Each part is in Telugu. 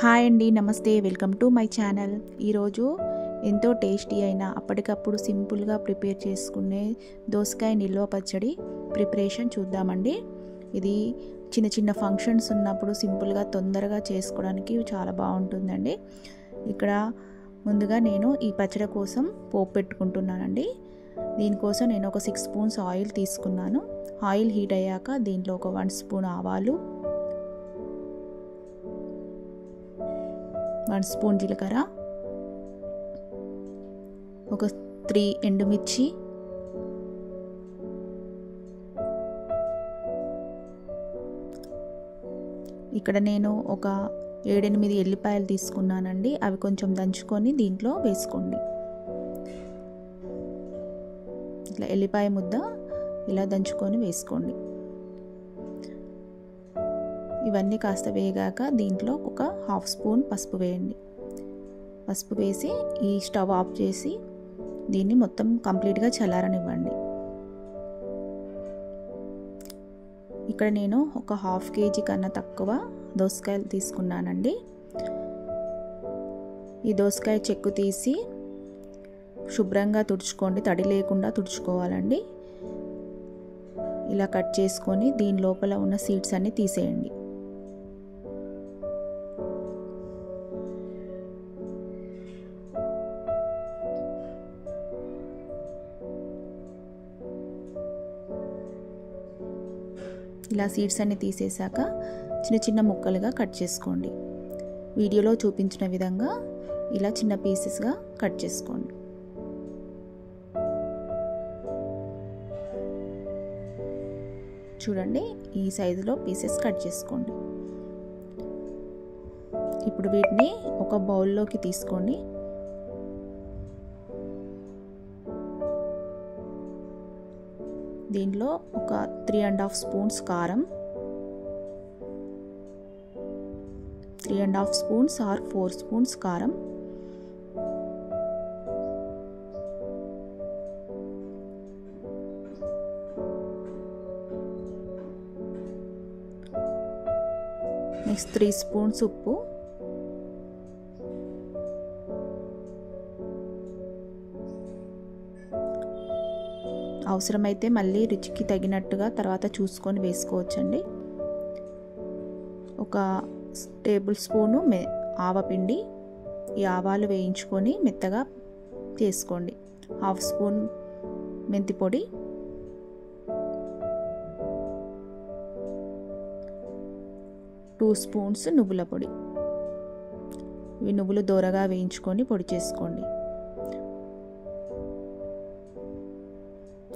హాయ్ అండి, నమస్తే, వెల్కమ్ టు మై ఛానల్. ఈరోజు ఎంతో టేస్టీ అయిన అప్పటికప్పుడు సింపుల్గా ప్రిపేర్ చేసుకునే దోసకాయ నిల్వ పచ్చడి ప్రిపరేషన్ చూద్దామండి. ఇది చిన్న చిన్న ఫంక్షన్స్ ఉన్నప్పుడు సింపుల్గా తొందరగా చేసుకోవడానికి చాలా బాగుంటుందండి. ఇక్కడ ముందుగా నేను ఈ పచ్చడి కోసం పోపు పెట్టుకుంటున్నానండి. దీనికోసం నేను ఒక 6 స్పూన్స్ ఆయిల్ తీసుకున్నాను. ఆయిల్ హీట్ అయ్యాక దీంట్లో ఒక 1 స్పూన్ ఆవాలు, 1 స్పూన్ జీలకర్ర, ఒక 3 ఎండుమిర్చి, ఇక్కడ నేను ఒక 7-8 ఎల్లిపాయలు తీసుకున్నానండి. అవి కొంచెం దంచుకొని దీంట్లో వేసుకోండి. ఇట్లా ఎల్లిపాయ ముద్ద ఇలా దంచుకొని వేసుకోండి. ఇవన్నీ కాస్త వేగాక దీంట్లో ఒక 1/2 స్పూన్ పసుపు వేయండి. పసుపు వేసి ఈ స్టవ్ ఆఫ్ చేసి దీన్ని మొత్తం కంప్లీట్గా చల్లారనివ్వండి. ఇక్కడ నేను ఒక 1/2 కేజీ కన్నా తక్కువ దోసకాయలు తీసుకున్నానండి. ఈ దోసకాయ చెక్కు తీసి శుభ్రంగా తుడుచుకోండి, తడి లేకుండా తుడుచుకోవాలండి. ఇలా కట్ చేసుకొని దీని లోపల ఉన్న సీడ్స్ అన్ని తీసేయండి. ఇలా సీడ్స్ అన్ని తీసేశాక చిన్న చిన్న ముక్కలుగా కట్ చేసుకోండి. వీడియోలో చూపించిన విధంగా ఇలా చిన్న పీసెస్గా కట్ చేసుకోండి. చూడండి, ఈ సైజులో పీసెస్ కట్ చేసుకోండి. ఇప్పుడు వీటిని ఒక బౌల్లోకి తీసుకోండి. దీంట్లో ఒక 3.5 స్పూన్స్ కారం, 3.5 స్పూన్స్ ఆర్ 4 స్పూన్స్ కారం, నెక్స్ట్ 3 స్పూన్స్ ఉప్పు, అవసరమైతే మళ్ళీ రుచికి తగినట్టుగా తర్వాత చూసుకొని వేసుకోవచ్చండి. ఒక టేబుల్ స్పూను ఆవపిండి, ఈ ఆవాలు వేయించుకొని మెత్తగా చేసుకోండి. 1/2 స్పూన్ మెంతి పొడి, 2 స్పూన్స్ నువ్వుల పొడి. ఇవి నువ్వులు దోరగా వేయించుకొని పొడి చేసుకోండి.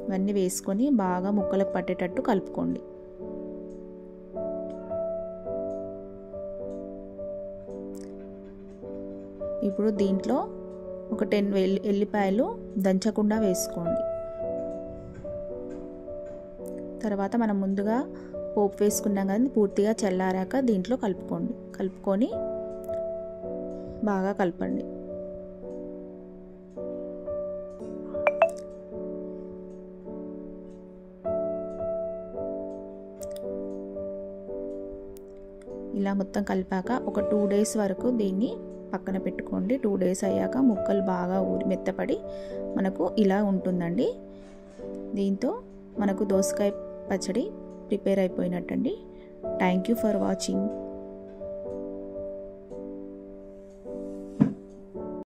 ఇవన్నీ వేసుకొని బాగా ముక్కలకు పట్టేటట్టు కలుపుకోండి. ఇప్పుడు దీంట్లో ఒక 10 ఎల్లిపాయలు దంచకుండా వేసుకోండి. తర్వాత మనం ముందుగా పోపు వేసుకున్నాం కదా, పూర్తిగా చల్లారాక దీంట్లో కలుపుకొని బాగా కలపండి. ఇలా మొత్తం కలిపాక ఒక 2 డేస్ వరకు దీన్ని పక్కన పెట్టుకోండి. 2 డేస్ అయ్యాక ముక్కలు బాగా మెత్తపడి మనకు ఇలా ఉంటుందండి. దీంతో మనకు దోసకాయ పచ్చడి ప్రిపేర్ అయిపోయినట్టండి. Thank you for watching.